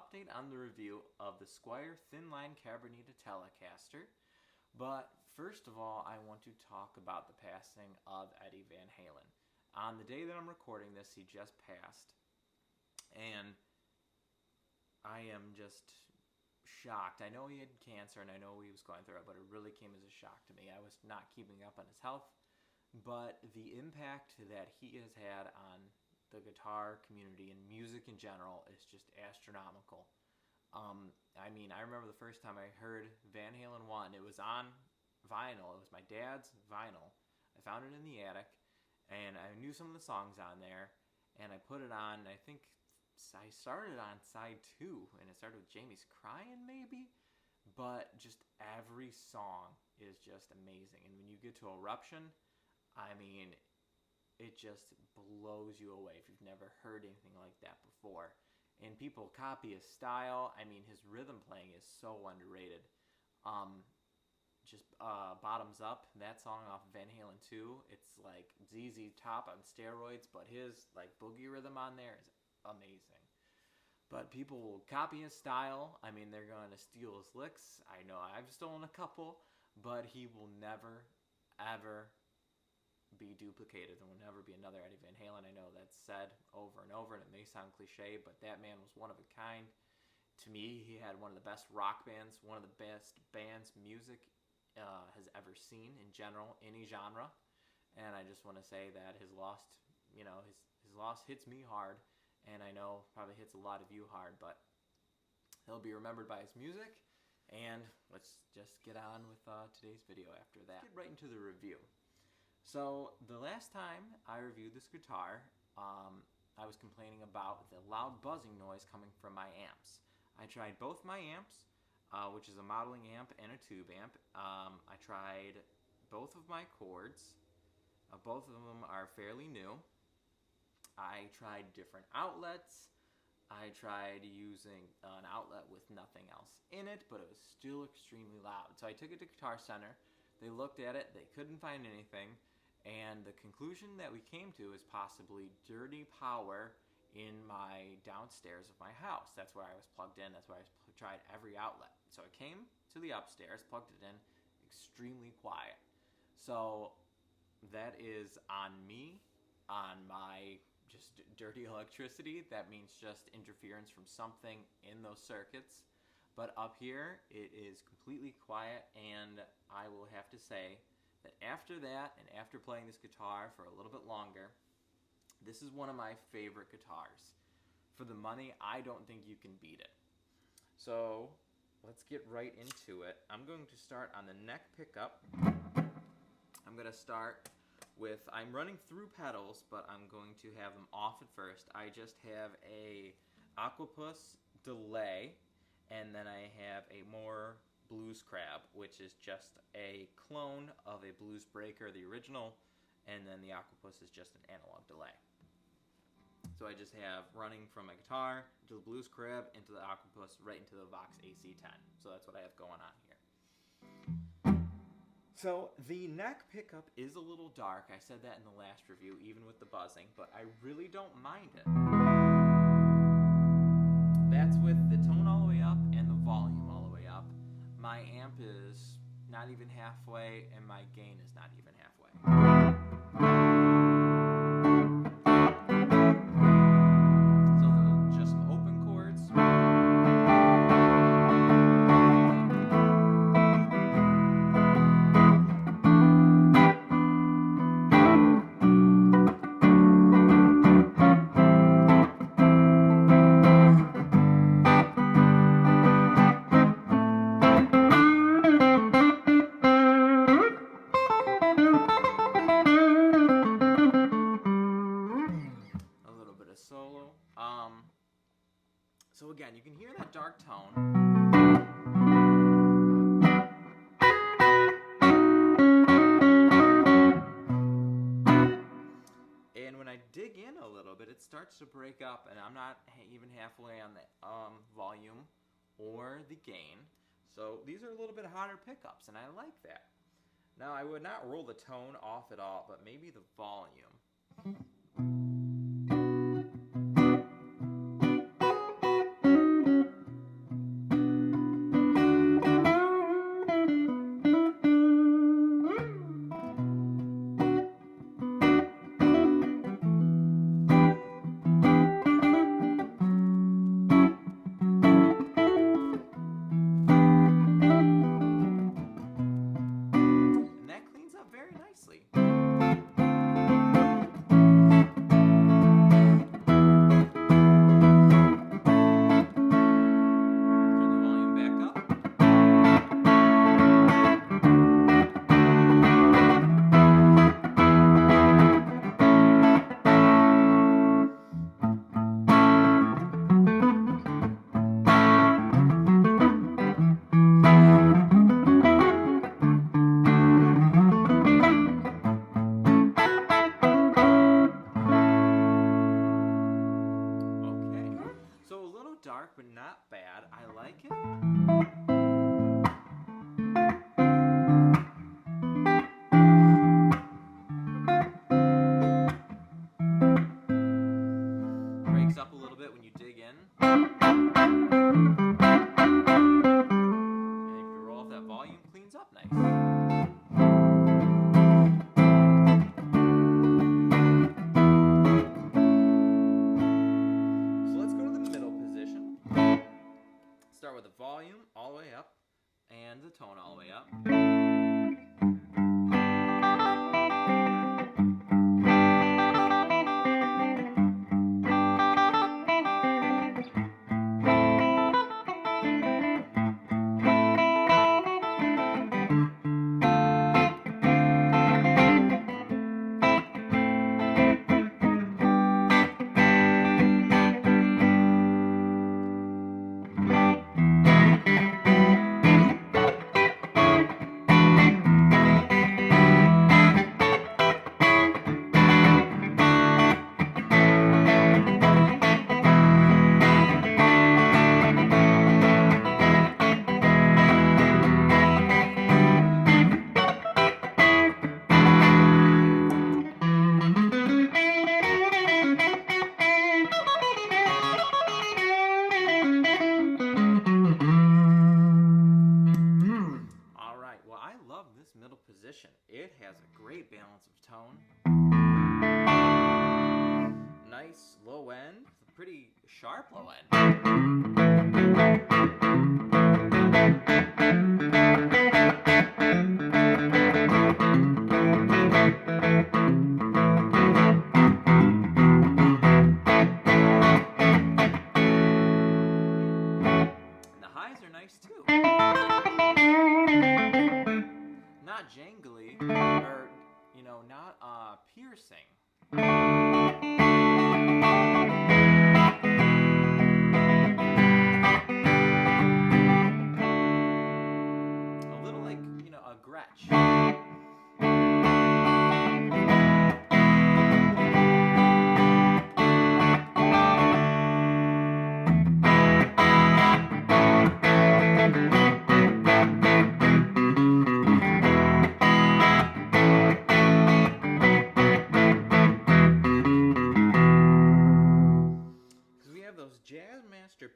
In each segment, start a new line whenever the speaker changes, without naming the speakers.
update on the review of the Squier Thinline Cabronita Telecaster. But first of all, I want to talk about the passing of Eddie Van Halen. On the day that I'm recording this, he just passed. And I am just shocked. I know he had cancer and I know he was going through it, but it really came as a shock to me. I was not keeping up on his health, but the impact that he has had on the guitar community and music in general is just astronomical. I remember the first time I heard Van Halen 1, it was on vinyl. It was my dad's vinyl. I found it in the attic, and I knew some of the songs on there, and I put it on. I think I started on side 2, and it started with Jamie's Crying, maybe? But just every song is just amazing. And when you get to Eruption, it just blows you away if you've never heard anything like that before. And people copy his style. His rhythm playing is so underrated. Bottoms Up, that song off Van Halen 2, it's like ZZ Top on steroids, but his like boogie rhythm on there is amazing. But people will copy his style. They're going to steal his licks. I know I've stolen a couple, but he will never, ever be duplicated. There will never be another Eddie Van Halen. I know that's said over and over, and it may sound cliche, but that man was one of a kind. To me, he had one of the best rock bands, one of the best bands music has ever seen in general, any genre. And I just want to say that his loss hits me hard, and I know probably hits a lot of you hard, but he'll be remembered by his music. And let's just get on with today's video after that. Let's get right into the review. So the last time I reviewed this guitar, I was complaining about the loud buzzing noise coming from my amps. I tried both my amps, which is a modeling amp and a tube amp. I tried both of my cords. Both of them are fairly new. I tried different outlets. I tried using an outlet with nothing else in it, but it was still extremely loud. So I took it to Guitar Center. They looked at it. They couldn't find anything. And the conclusion that we came to is possibly dirty power in my downstairs of my house. That's where I was plugged in. That's where I tried every outlet. So I came to the upstairs, plugged it in, extremely quiet. So that is on me, on my just dirty electricity. That means just interference from something in those circuits. But up here, it is completely quiet, and I will have to say that after that, and after playing this guitar for a little bit longer, this is one of my favorite guitars. For the money, I don't think you can beat it. So let's get right into it. I'm going to start on the neck pickup. I'm going to start with, I'm running through pedals, but I'm going to have them off at first. I just have a Octopus delay, and then I have a more Blues Crab, which is just a clone of a Blues Breaker, the original, and then the Octopus is just an analog delay. So I just have running from my guitar to the Blues Crab into the Octopus right into the Vox AC10. So that's what I have going on here. So the neck pickup is a little dark. I said that in the last review, even with the buzzing, but I really don't mind it. That's with the tone all the way up and the volume all the way up. My amp is not even halfway, and my gain is not even halfway. So just some open chords. So again, you can hear that dark tone. And when I dig in a little bit, it starts to break up, and I'm not even halfway on the volume or the gain. So these are a little bit hotter pickups, and I like that. Now, I would not roll the tone off at all, but maybe the volume. like it? Breaks up a little bit when you dig in. And if you roll off that volume, cleans up nice. So let's go to the middle position. Start with the volume all the way up and the tone all the way up. It has a great balance of tone. Nice low end, pretty sharp low end. And the highs are nice too. Not jangly, or, you know, not piercing. A little like, you know, a Gretsch.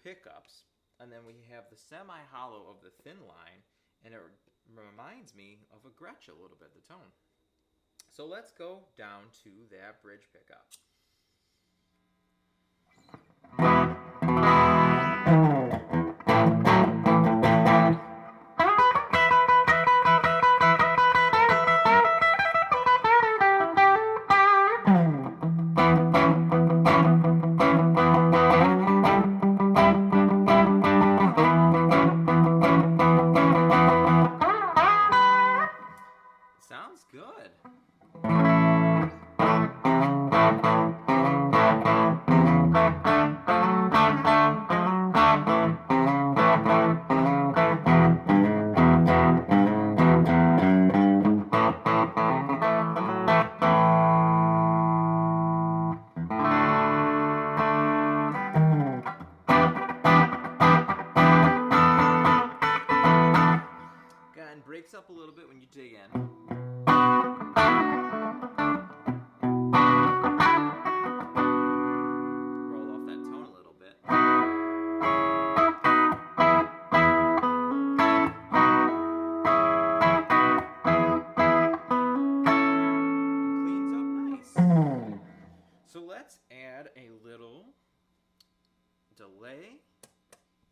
Pickups, and then we have the semi-hollow of the thin line, and it reminds me of a Gretsch a little bit, the tone. So let's go down to that bridge pickup. Sounds good. Again, breaks up a little bit when you dig in. So let's add a little delay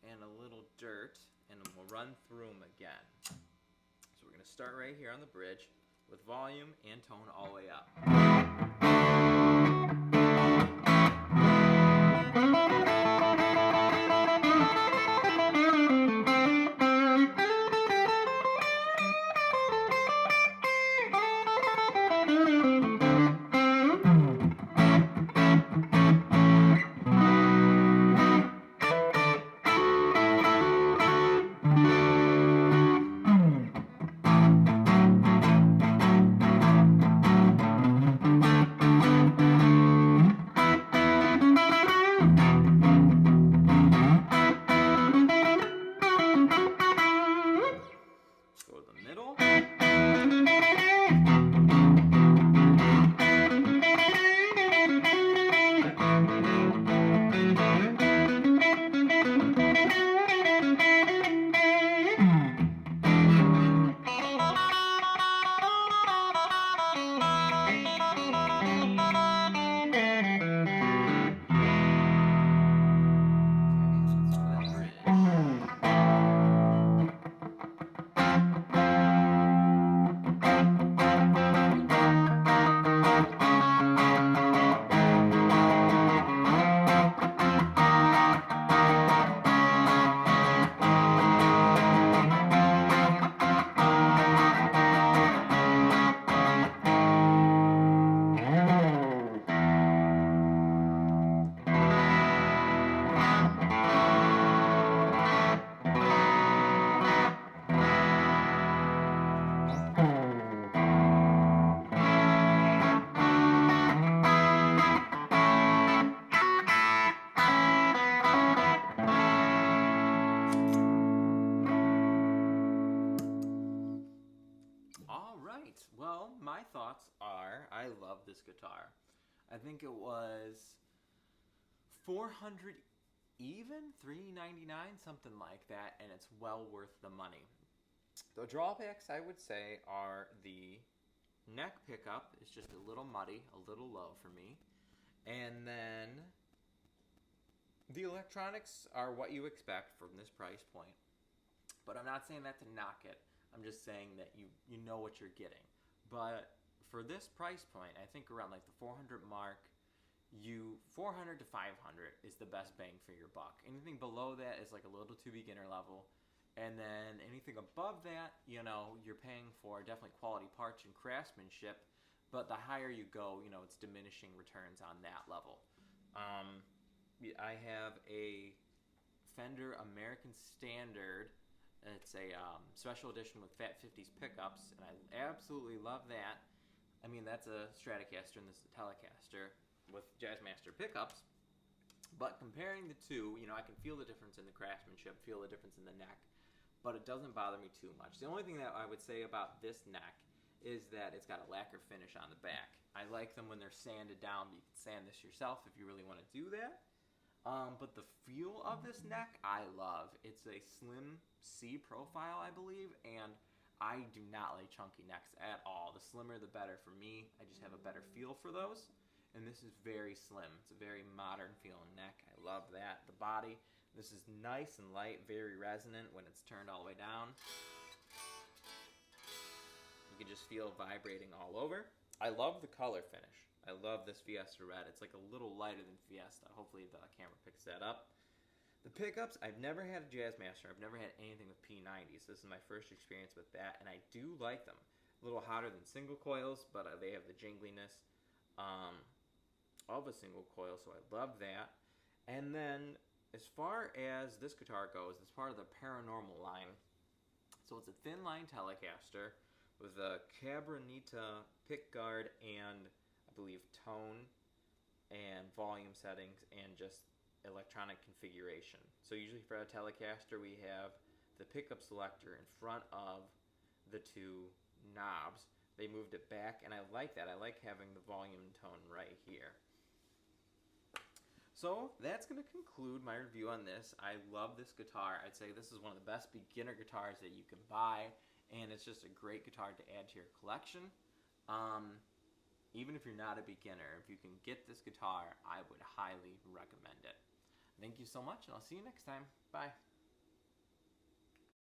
and a little dirt, and we'll run through them again. So we're going to start right here on the bridge with volume and tone all the way up. this guitar. I think it was $400 even, $399, something like that, and it's well worth the money. The drawbacks, I would say, are the neck pickup is just a little muddy, a little low for me. And then the electronics are what you expect from this price point. But I'm not saying that to knock it. I'm just saying that you know what you're getting. But for this price point, I think around like the 400 mark, 400 to 500 is the best bang for your buck. Anything below that is like a little too beginner level. And then anything above that, you're paying for definitely quality parts and craftsmanship. But the higher you go, it's diminishing returns on that level. I have a Fender American Standard. It's a special edition with Fat 50s pickups, and I absolutely love that. I mean, that's a Stratocaster and this is a Telecaster with Jazzmaster pickups. But comparing the two, I can feel the difference in the craftsmanship, feel the difference in the neck, but it doesn't bother me too much. The only thing that I would say about this neck is that it's got a lacquer finish on the back. I like them when they're sanded down, but you can sand this yourself if you really want to do that. But the feel of this neck, I love. It's a slim C profile, I believe, and I do not like chunky necks at all. The slimmer, the better for me. I just have a better feel for those. And this is very slim. It's a very modern feeling neck. I love that. The body, this is nice and light, very resonant when it's turned all the way down. You can just feel vibrating all over. I love the color finish. I love this Fiesta Red. It's like a little lighter than Fiesta. Hopefully the camera picks that up. The pickups, I've never had a Jazzmaster. I've never had anything with P90s. This is my first experience with that, and I do like them. A little hotter than single coils, but they have the jingliness of a single coil, so I love that. And then, as far as this guitar goes, it's part of the Paranormal line. So it's a thin line Telecaster with a Cabronita pickguard and I believe tone and volume settings and just electronic configuration. So usually for a Telecaster we have the pickup selector in front of the two knobs. They moved it back and I like that. I like having the volume and tone right here. So that's going to conclude my review on this. I love this guitar. I'd say this is one of the best beginner guitars that you can buy, and it's just a great guitar to add to your collection. Even if you're not a beginner, if you can get this guitar, I would highly recommend it. Thank you so much, and I'll see you next time. Bye.